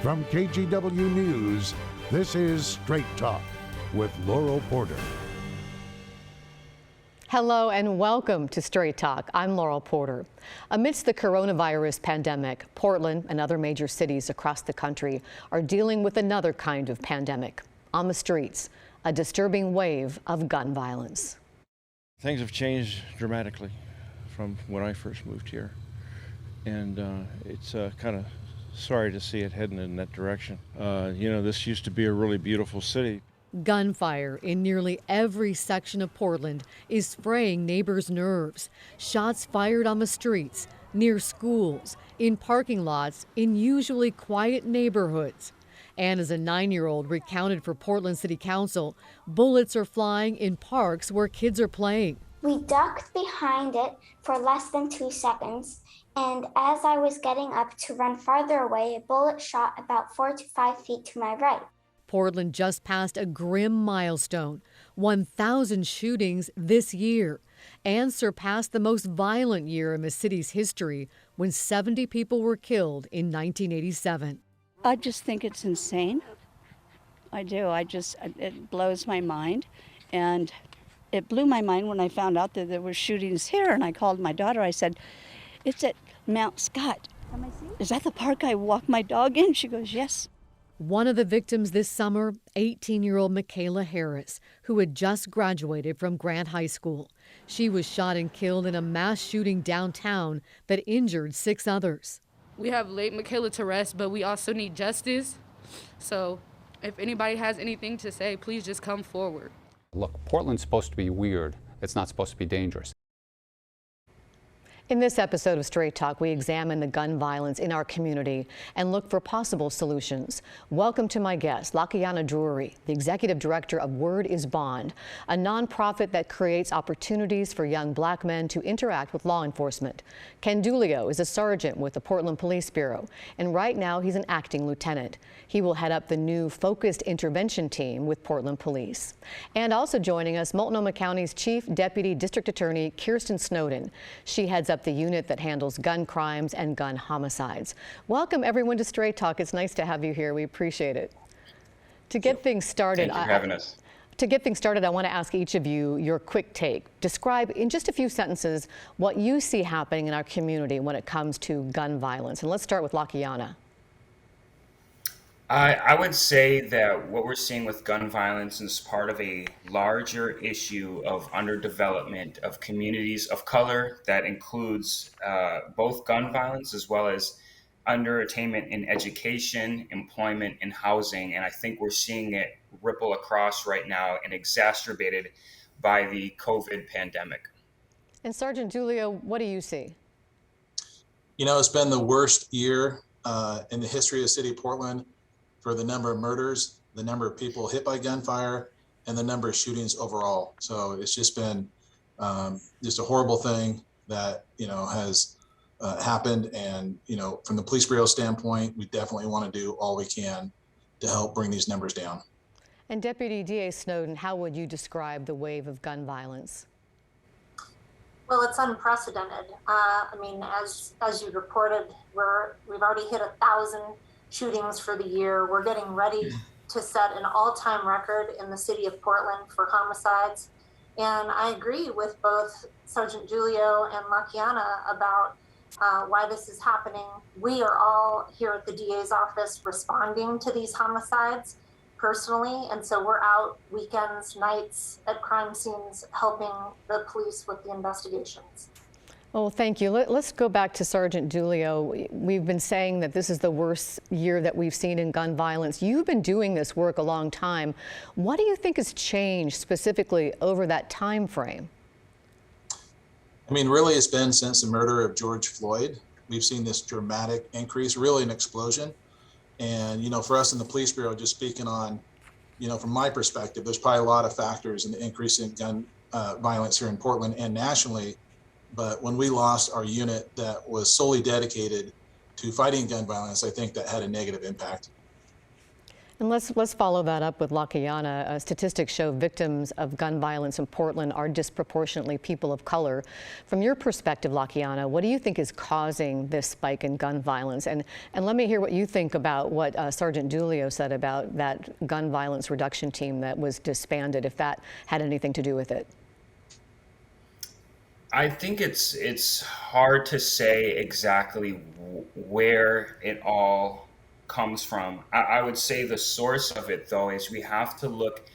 From KGW News, this is Straight Talk with Laurel Porter. Hello and welcome to Straight Talk. I'm Laurel Porter. Amidst the coronavirus pandemic, Portland and other major cities across the country are dealing with another kind of pandemic. On the streets, a disturbing wave of gun violence. Things have changed dramatically from when I first moved here, and it's kind of sorry to see it heading in that direction. This used to be a really beautiful city. Gunfire in nearly every section of Portland is fraying neighbors' nerves. Shots fired on the streets, near schools, in parking lots, in usually quiet neighborhoods. And as a 9-year-old recounted for Portland City Council, bullets are flying in parks where kids are playing. We ducked behind it for less than 2 seconds, and as I was getting up to run farther away, a bullet shot about 4 to 5 feet to my right. Portland just passed a grim milestone, 1,000 shootings this year, and surpassed the most violent year in the city's history when 70 people were killed in 1987. I just think it's insane. I do. It blows my mind. And it blew my mind when I found out that there were shootings here. And I called my daughter. I said, "It's at Mount Scott. Is that the park I walk my dog in?" She goes, "Yes." One of the victims this summer, 18-year-old Michaela Harris, who had just graduated from Grant High School. She was shot and killed in a mass shooting downtown that injured 6 others. We have laid Michaela to rest, but we also need justice. So if anybody has anything to say, please just come forward. Look, Portland's supposed to be weird. It's not supposed to be dangerous. In this episode of Straight Talk, we examine the gun violence in our community and look for possible solutions. Welcome to my guest, Luckiana, the executive director of Word is Bond, a nonprofit that creates opportunities for young black men to interact with law enforcement. Ken Lia is a sergeant with the Portland Police Bureau, and right now he's an acting lieutenant. He will head up the new focused intervention team with Portland Police. And also joining us, Multnomah County's Chief Deputy District Attorney Kirsten Snowden. She heads up the unit that handles gun crimes and gun homicides. Welcome everyone to Straight Talk. It's nice to have you here. We appreciate it. To get things started, thank you for having us. To get things started, I want to ask each of you your quick take. Describe in just a few sentences what you see happening in our community when it comes to gun violence. And let's start with Luckiana. I would say that what we're seeing with gun violence is part of a larger issue of underdevelopment of communities of color that includes both gun violence as well as underattainment in education, employment, and housing. And I think we're seeing it ripple across right now and exacerbated by the COVID pandemic. And Sergeant Giulio, what do you see? You know, it's been the worst year in the history of the city of Portland for the number of murders, the number of people hit by gunfire, and the number of shootings overall. So it's just been just a horrible thing that, has happened. And, from the police bureau standpoint, we definitely want to do all we can to help bring these numbers down. And Deputy DA Snowden, how would you describe the wave of gun violence? Well, it's unprecedented. As you reported, we've already hit 1,000 shootings for the year. We're getting ready to set an all-time record in the city of Portland for homicides. And I agree with both Sergeant Giulio and Luckiana about why this is happening. We are all here at the DA's office responding to these homicides personally. And so we're out weekends, nights at crime scenes, helping the police with the investigations. Oh, thank you. Let's go back to Sergeant Giulio. We've been saying that this is the worst year that we've seen in gun violence. You've been doing this work a long time. What do you think has changed specifically over that time frame? Really, it's been since the murder of George Floyd. We've seen this dramatic increase, really an explosion. And, for us in the police bureau, just speaking on, from my perspective, there's probably a lot of factors in the increase in gun violence here in Portland and nationally. But when we lost our unit that was solely dedicated to fighting gun violence, I think that had a negative impact. And let's follow that up with Luckiana. Statistics show victims of gun violence in Portland are disproportionately people of color. From your perspective, Luckiana, what do you think is causing this spike in gun violence? And let me hear what you think about what Sergeant Giulio said about that gun violence reduction team that was disbanded, if that had anything to do with it. I think it's hard to say exactly where it all comes from. I would say the source of it, though, is we have to look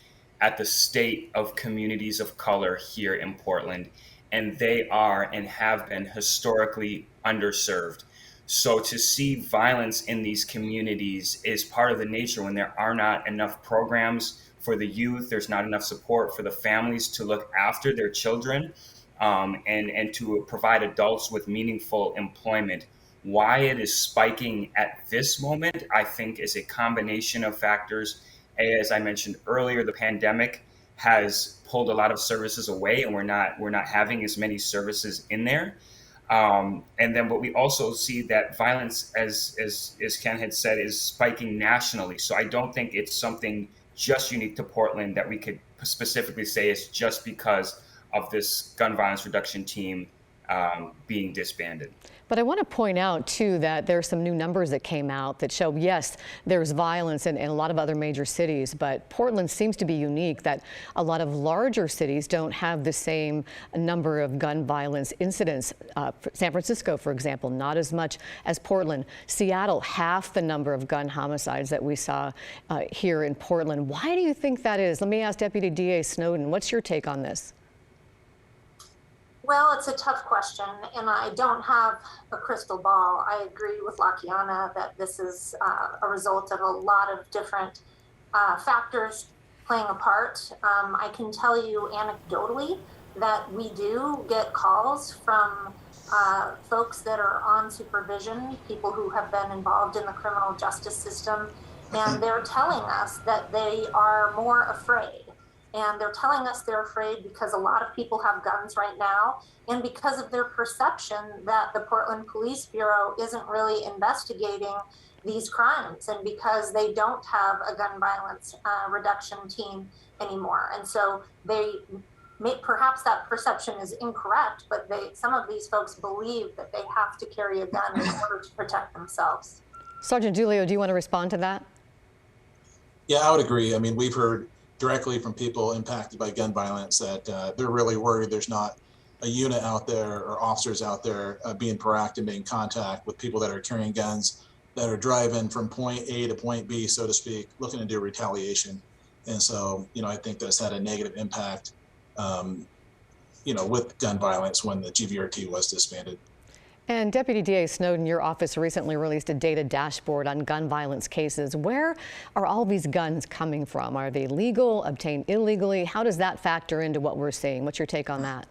at the state of communities of color here in Portland, and they are and have been historically underserved. So to see violence in these communities is part of the nature when there are not enough programs for the youth, there's not enough support for the families to look after their children, and to provide adults with meaningful employment. Why it is spiking at this moment, I think, is a combination of factors. As I mentioned earlier, the pandemic has pulled a lot of services away, and we're not having as many services in there. And then, but we also see that violence, as Ken had said, is spiking nationally. So I don't think it's something just unique to Portland that we could specifically say is just because of this gun violence reduction team being disbanded. But I want to point out, too, that there are some new numbers that came out that show, yes, there's violence in a lot of other major cities, but Portland seems to be unique that a lot of larger cities don't have the same number of gun violence incidents. San Francisco, for example, not as much as Portland. Seattle, half the number of gun homicides that we saw here in Portland. Why do you think that is? Let me ask Deputy DA Snowden, what's your take on this? Well, it's a tough question, and I don't have a crystal ball. I agree with Luckiana that this is a result of a lot of different factors playing a part. I can tell you anecdotally that we do get calls from folks that are on supervision, people who have been involved in the criminal justice system, and they're telling us that they are more afraid. And they're telling us they're afraid because a lot of people have guns right now, and because of their perception that the Portland Police Bureau isn't really investigating these crimes, and because they don't have a gun violence reduction team anymore. And so perhaps that perception is incorrect, but some of these folks believe that they have to carry a gun in order to protect themselves. Sergeant Giulio, do you want to respond to that? Yeah, I would agree. I mean, we've heard directly from people impacted by gun violence that they're really worried there's not a unit out there or officers out there being proactive, making contact with people that are carrying guns, that are driving from point A to point B, so to speak, looking to do retaliation. And so, I think that's had a negative impact, with gun violence when the GVRT was disbanded. And Deputy DA Snowden, your office recently released a data dashboard on gun violence cases. Where are all these guns coming from? Are they legal, obtained illegally? How does that factor into what we're seeing? What's your take on that?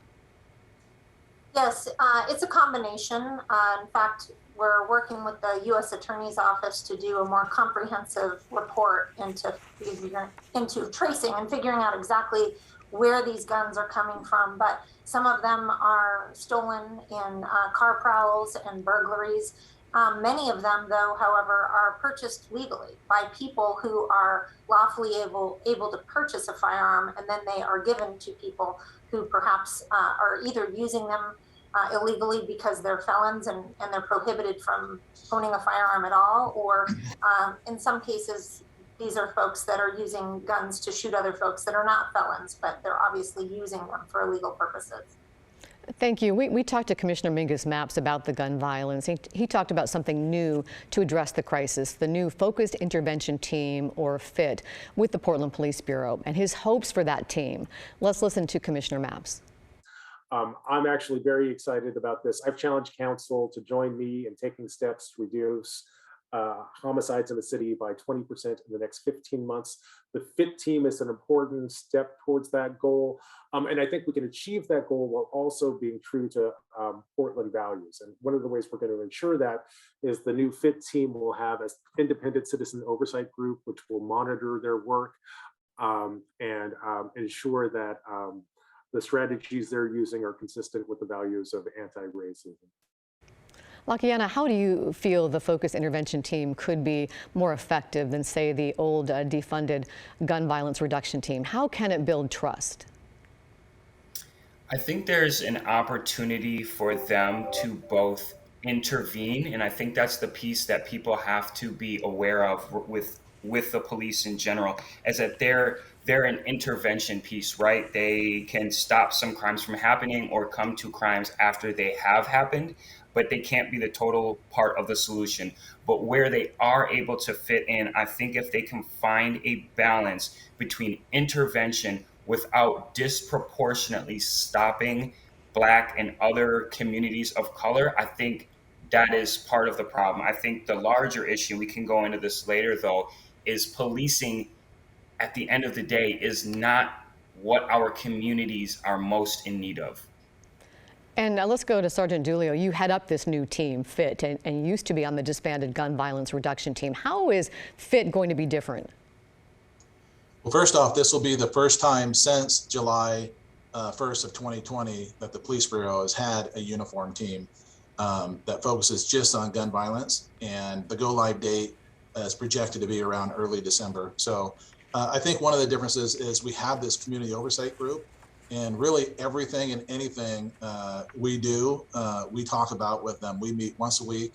Yes, it's a combination. In fact, we're working with the U.S. Attorney's Office to do a more comprehensive report into tracing and figuring out exactly where these guns are coming from. But some of them are stolen in car prowls and burglaries. Many of them, though, however, are purchased legally by people who are lawfully able to purchase a firearm, and then they are given to people who perhaps are either using them illegally because they're felons and they're prohibited from owning a firearm at all, or in some cases, these are folks that are using guns to shoot other folks that are not felons, but they're obviously using them for illegal purposes. Thank you. We talked to Commissioner Mingus Mapps about the gun violence. He talked about something new to address the crisis, the new Focused Intervention Team, or FIT, with the Portland Police Bureau, and his hopes for that team. Let's listen to Commissioner Mapps. I'm actually very excited about this. I've challenged council to join me in taking steps to reduce homicides in the city by 20% in the next 15 months. The FIT team is an important step towards that goal. And I think we can achieve that goal while also being true to Portland values. And one of the ways we're going to ensure that is the new FIT team will have an independent citizen oversight group, which will monitor their work and ensure that the strategies they're using are consistent with the values of anti-racism. Luckiana, how do you feel the focus intervention team could be more effective than, say, the old defunded gun violence reduction team? How can it build trust? I think there's an opportunity for them to both intervene, and I think that's the piece that people have to be aware of with the police in general, is that they're an intervention piece, right? They can stop some crimes from happening or come to crimes after they have happened, but they can't be the total part of the solution. But where they are able to fit in, I think if they can find a balance between intervention without disproportionately stopping Black and other communities of color, I think that is part of the problem. I think the larger issue, we can go into this later though, is policing at the end of the day is not what our communities are most in need of. And let's go to Sergeant Giulio. You head up this new team, FIT, and used to be on the disbanded gun violence reduction team. How is FIT going to be different? Well, first off, this will be the first time since July 1st of 2020 that the Police Bureau has had a uniform team that focuses just on gun violence, and the go-live date is projected to be around early December. So I think one of the differences is we have this community oversight group, and really everything and anything we do, we talk about with them. We meet once a week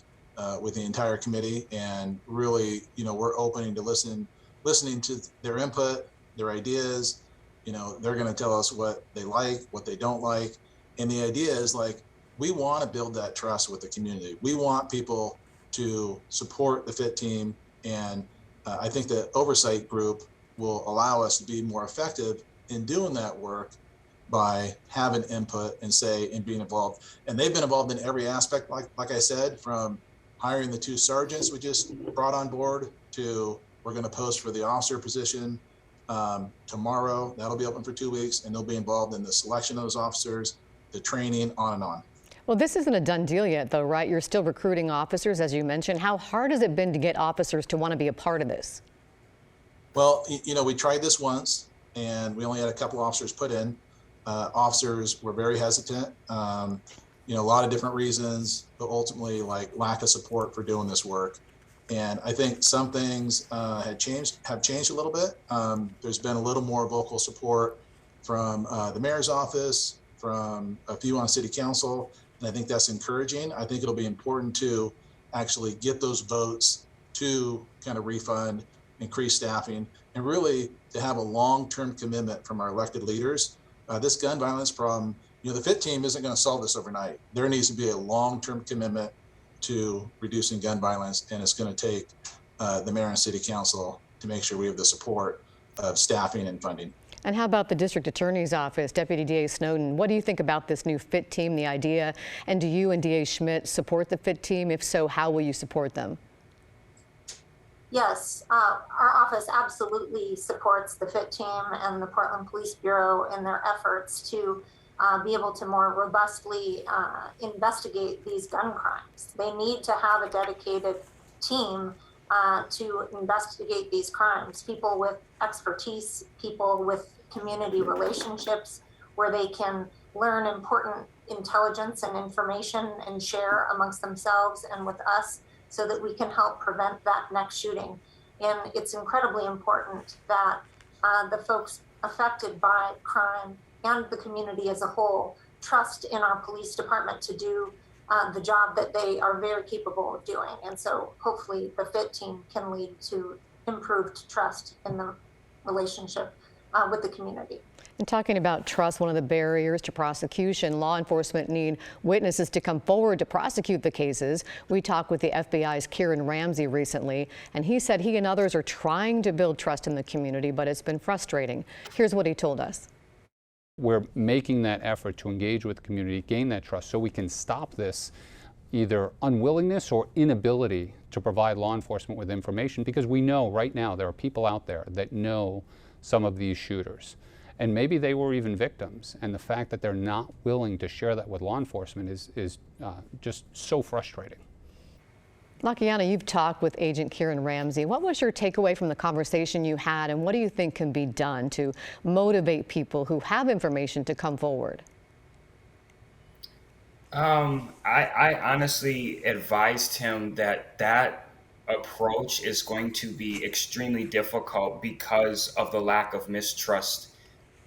with the entire committee, and really, we're opening to listening to their input, their ideas. They're going to tell us what they like, what they don't like. And the idea is, like, we want to build that trust with the community. We want people to support the FIT team. And I think the oversight group will allow us to be more effective in doing that work by having input and say and being involved. And they've been involved in every aspect, like I said, from hiring the 2 sergeants we just brought on board to we're going to post for the officer position tomorrow. That'll be open for 2 weeks, and they'll be involved in the selection of those officers, the training, on and on. Well, this isn't a done deal yet, though, right? You're still recruiting officers, as you mentioned. How hard has it been to get officers to want to be a part of this? Well, we tried this once, and we only had a couple officers put in. Officers were very hesitant, a lot of different reasons, but ultimately, like, lack of support for doing this work. And I think some things have changed a little bit. There's been a little more vocal support from the mayor's office, from a few on city council, and I think that's encouraging. I think it'll be important to actually get those votes to kind of refund, increase staffing, and really to have a long-term commitment from our elected leaders. This gun violence problem, the FIT team isn't going to solve this overnight. There needs to be a long-term commitment to reducing gun violence, and it's going to take the mayor and city council to make sure we have the support of staffing and funding. And how about the district attorney's office, Deputy DA Snowden? What do you think about this new FIT team, the idea? And do you and DA Schmidt support the FIT team? If so, how will you support them? Yes, our office absolutely supports the FIT team and the Portland Police Bureau in their efforts to be able to more robustly investigate these gun crimes. They need to have a dedicated team to investigate these crimes, people with expertise, people with community relationships, where they can learn important intelligence and information and share amongst themselves and with us so that we can help prevent that next shooting. And it's incredibly important that the folks affected by crime and the community as a whole trust in our police department to do the job that they are very capable of doing. And so hopefully the FIT team can lead to improved trust in the relationship with the community. And talking about trust, one of the barriers to prosecution, law enforcement need witnesses to come forward to prosecute the cases. We talked with the FBI's Kieran Ramsey recently, and he said he and others are trying to build trust in the community, but it's been frustrating. Here's what he told us. We're making that effort to engage with the community, gain that trust, so we can stop this either unwillingness or inability to provide law enforcement with information, because we know right now there are people out there that know some of these shooters. And maybe they were even victims, and the fact that they're not willing to share that with law enforcement is just so frustrating. Luckiana, you've talked with Agent Kieran Ramsey. What was your takeaway from the conversation you had, and what do you think can be done to motivate people who have information to come forward? I honestly advised him that that approach is going to be extremely difficult because of the lack of mistrust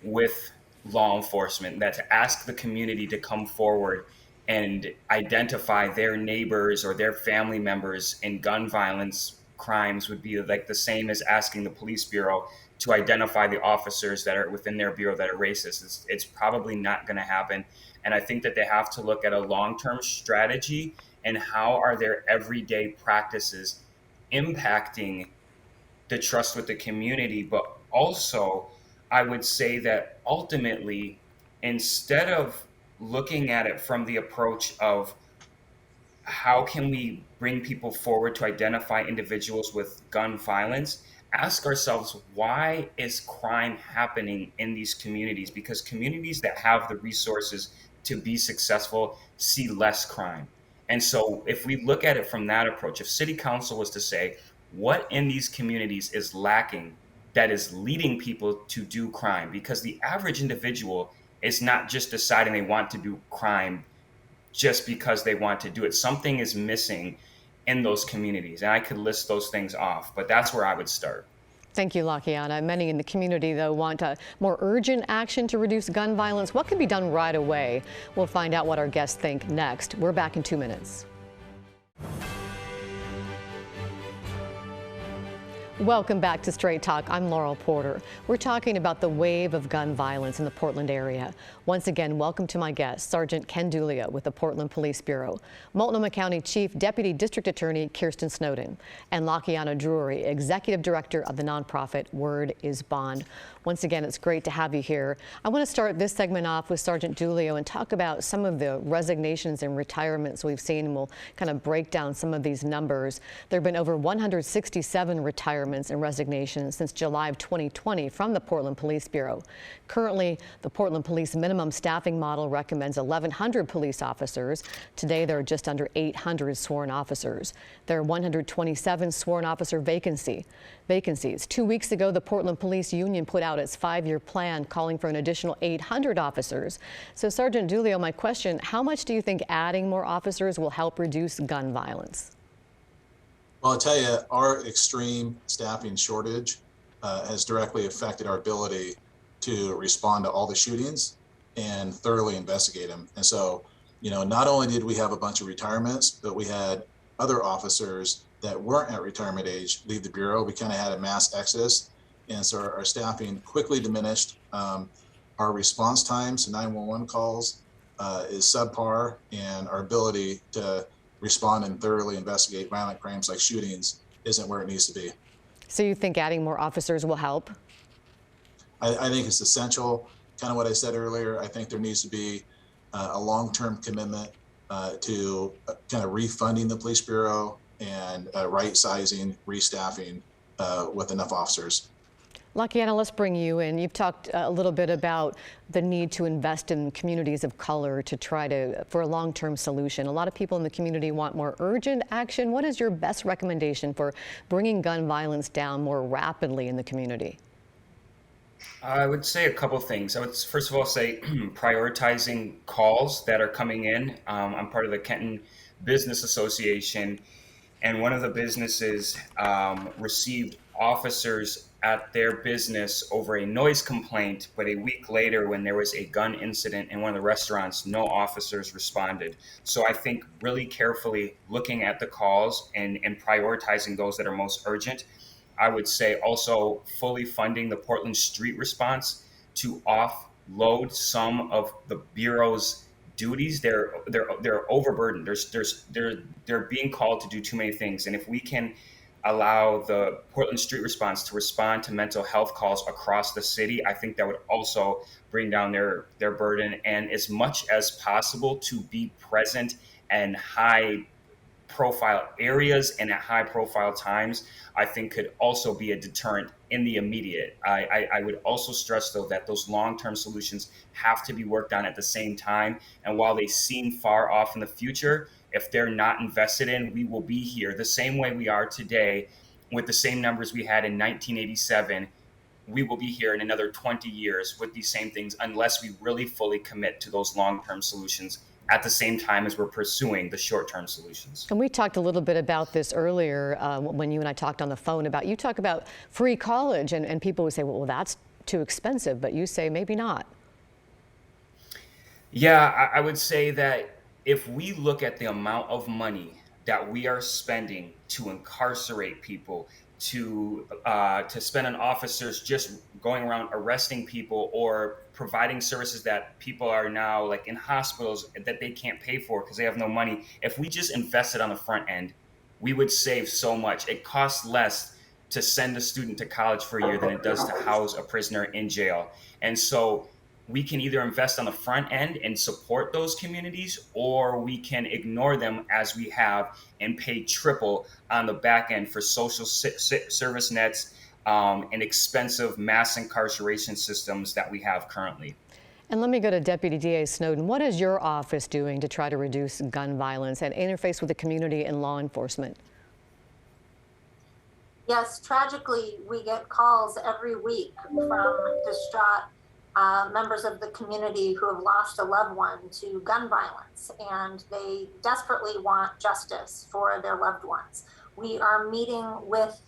with law enforcement, that to ask the community to come forward and identify their neighbors or their family members in gun violence crimes would be like the same as asking the police bureau to identify the officers that are within their bureau that are racist. It's probably not going to happen. And I think that they have to look at a long-term strategy and how are their everyday practices impacting the trust with the community. But also, I would say that ultimately, instead of looking at it from the approach of how can we bring people forward to identify individuals with gun violence, ask ourselves, why is crime happening in these communities? Because communities that have the resources to be successful see less crime. And so if we look at it from that approach, if city council was to say, what in these communities is lacking that is leading people to do crime? Because the average individual is not just deciding they want to do crime just because they want to do it. Something is missing in those communities. And I could list those things off, but that's where I would start. Thank you, Luckiana. Many in the community, though, want more urgent action to reduce gun violence. What can be done right away? We'll find out what our guests think next. We're back in 2 minutes. Welcome back to Straight Talk. I'm Laurel Porter. We're talking about the wave of gun violence in the Portland area. Once again, welcome to my guest, Sgt Ken Lia with the Portland Police Bureau, Multnomah County Chief Deputy District Attorney Kirsten Snowden, and Luckiana Drury, Executive Director of the nonprofit Word is Bond. Once again, it's great to have you here. I want to start this segment off with Sergeant Giulio and talk about some of the resignations and retirements we've seen, and we'll kind of break down some of these numbers. There have been over 167 retirements and resignations since July of 2020 from the Portland Police Bureau. Currently, the Portland Police minimum staffing model recommends 1,100 police officers. Today, there are just under 800 sworn officers. There are 127 sworn officer vacancies. 2 weeks ago, the Portland Police Union put out its 5-year plan calling for an additional 800 officers. So, Sergeant Giulio, my question, how much do you think adding more officers will help reduce gun violence? Well, I'll tell you, our extreme staffing shortage has directly affected our ability to respond to all the shootings and thoroughly investigate them. And so, not only did we have a bunch of retirements, but we had other officers that weren't at retirement age leave the Bureau. We kind of had a mass exodus. And so our staffing quickly diminished. Our response times to 911 calls is subpar, and our ability to respond and thoroughly investigate violent crimes like shootings isn't where it needs to be. So you think adding more officers will help? I think it's essential. Kind of what I said earlier, I think there needs to be a long-term commitment to kind of refunding the police bureau and right-sizing, restaffing with enough officers. Luckiana, let's bring you in. You've talked a little bit about the need to invest in communities of color to for a long-term solution. A lot of people in the community want more urgent action. What is your best recommendation for bringing gun violence down more rapidly in the community? I would say a couple things. I would first of all say prioritizing calls that are coming in. I'm part of the Kenton Business Association, and one of the businesses received officers at their business over a noise complaint, but a week later when there was a gun incident in one of the restaurants, no officers responded. So I think really carefully looking at the calls and prioritizing those that are most urgent. I would say also fully funding the Portland Street Response to offload some of the Bureau's duties. They're overburdened. They're being called to do too many things. And if we can allow the Portland Street Response to respond to mental health calls across the city, I think that would also bring down their burden. And as much as possible to be present in high profile areas and at high profile times, I think could also be a deterrent in the immediate. I would also stress, though, that those long-term solutions have to be worked on at the same time. And while they seem far off in the future, if they're not invested in, we will be here the same way we are today with the same numbers we had in 1987. We will be here in another 20 years with these same things unless we really fully commit to those long-term solutions at the same time as we're pursuing the short-term solutions. And we talked a little bit about this earlier when you and I talked on the phone about, you talk about free college, and people would say, well, that's too expensive, but you say maybe not. Yeah, I would say that if we look at the amount of money that we are spending to incarcerate people, to spend on officers just going around arresting people or providing services that people are now like in hospitals that they can't pay for because they have no money. If we just invested on the front end, we would save so much. It costs less to send a student to college for a year than it does to house a prisoner in jail. And so we can either invest on the front end and support those communities, or we can ignore them as we have and pay triple on the back end for social service nets and expensive mass incarceration systems that we have currently. And let me go to Deputy DA Snowden. What is your office doing to try to reduce gun violence and interface with the community and law enforcement? Yes, tragically, we get calls every week from distraught members of the community who have lost a loved one to gun violence, and they desperately want justice for their loved ones. We are meeting with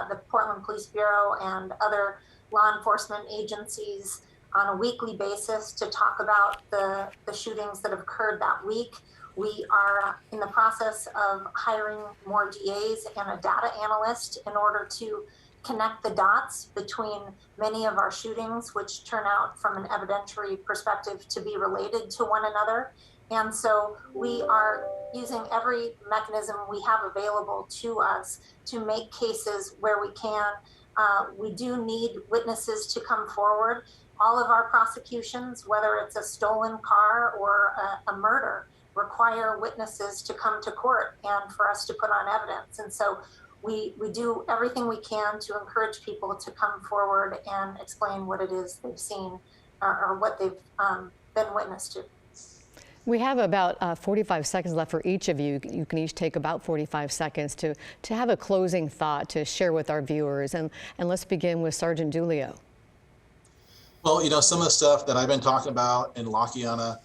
the Portland Police Bureau and other law enforcement agencies on a weekly basis to talk about the shootings that have occurred that week. We are in the process of hiring more DAs and a data analyst in order to connect the dots between many of our shootings, which turn out from an evidentiary perspective to be related to one another. And so we are using every mechanism we have available to us to make cases where we can. We do need witnesses to come forward. All of our prosecutions, whether it's a stolen car or a murder, require witnesses to come to court and for us to put on evidence. And so we do everything we can to encourage people to come forward and explain what it is they've seen or what they've been witness to. We have about 45 seconds left for each of you. You can each take about 45 seconds to have a closing thought to share with our viewers. And let's begin with Sergeant Dulio. Well, you know, some of the stuff that I've been talking about in Luckiana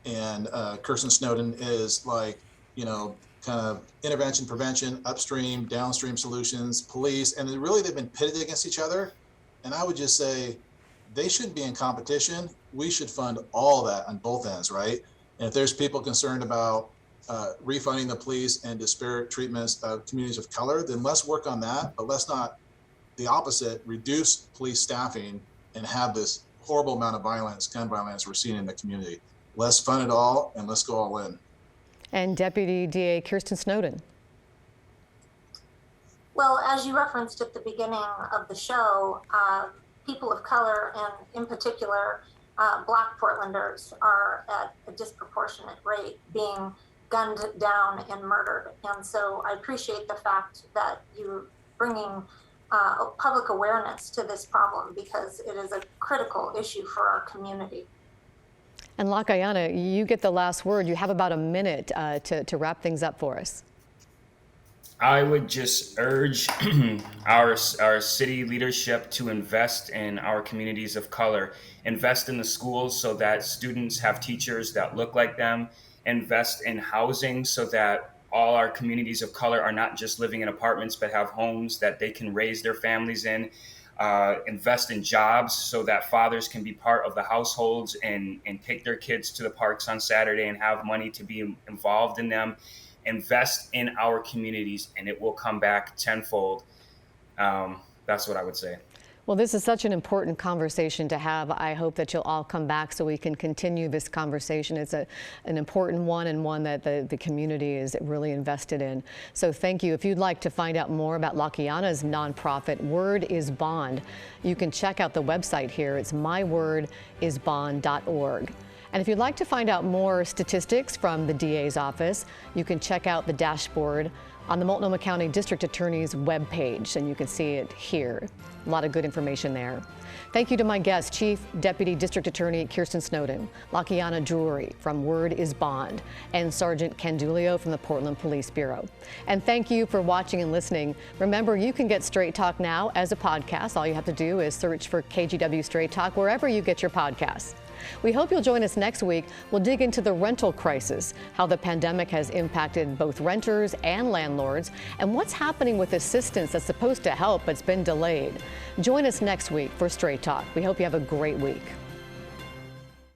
and Kirsten Snowden is like, you know, kind of intervention, prevention, upstream, downstream solutions, police, and really they've been pitted against each other. And I would just say they shouldn't be in competition. We should fund all that on both ends, right? And if there's people concerned about refunding the police and disparate treatments of communities of color, then let's work on that. But let's not, the opposite, reduce police staffing and have this horrible amount of violence, gun violence we're seeing in the community. Let's fund it all and let's go all in. And Deputy DA Kirsten Snowden. Well, as you referenced at the beginning of the show, people of color and in particular, Black Portlanders are at a disproportionate rate being gunned down and murdered. And so I appreciate the fact that you're bringing public awareness to this problem because it is a critical issue for our community. And Luckiana, you get the last word. You have about a minute to wrap things up for us. I would just urge our city leadership to invest in our communities of color, invest in the schools so that students have teachers that look like them, invest in housing so that all our communities of color are not just living in apartments but have homes that they can raise their families in, invest in jobs so that fathers can be part of the households and take their kids to the parks on Saturday and have money to be involved in them. Invest in our communities and it will come back tenfold. That's what I would say. Well, this is such an important conversation to have. I hope that you'll all come back so we can continue this conversation. It's an important one and one that the community is really invested in. So thank you. If you'd like to find out more about Luckiana's nonprofit, Word is Bond, you can check out the website here. It's mywordisbond.org. And if you'd like to find out more statistics from the DA's office, you can check out the dashboard on the Multnomah County District Attorney's webpage, and you can see it here. A lot of good information there. Thank you to my guests, Chief Deputy District Attorney Kirsten Snowden, Luckiana Drury from Word is Bond, and Sergeant Ken Lia from the Portland Police Bureau. And thank you for watching and listening. Remember, you can get Straight Talk now as a podcast. All you have to do is search for KGW Straight Talk wherever you get your podcasts. We hope you'll join us next week. We'll dig into the rental crisis, how the pandemic has impacted both renters and landlords, and what's happening with assistance that's supposed to help but's been delayed. Join us next week for Straight Talk. We hope you have a great week.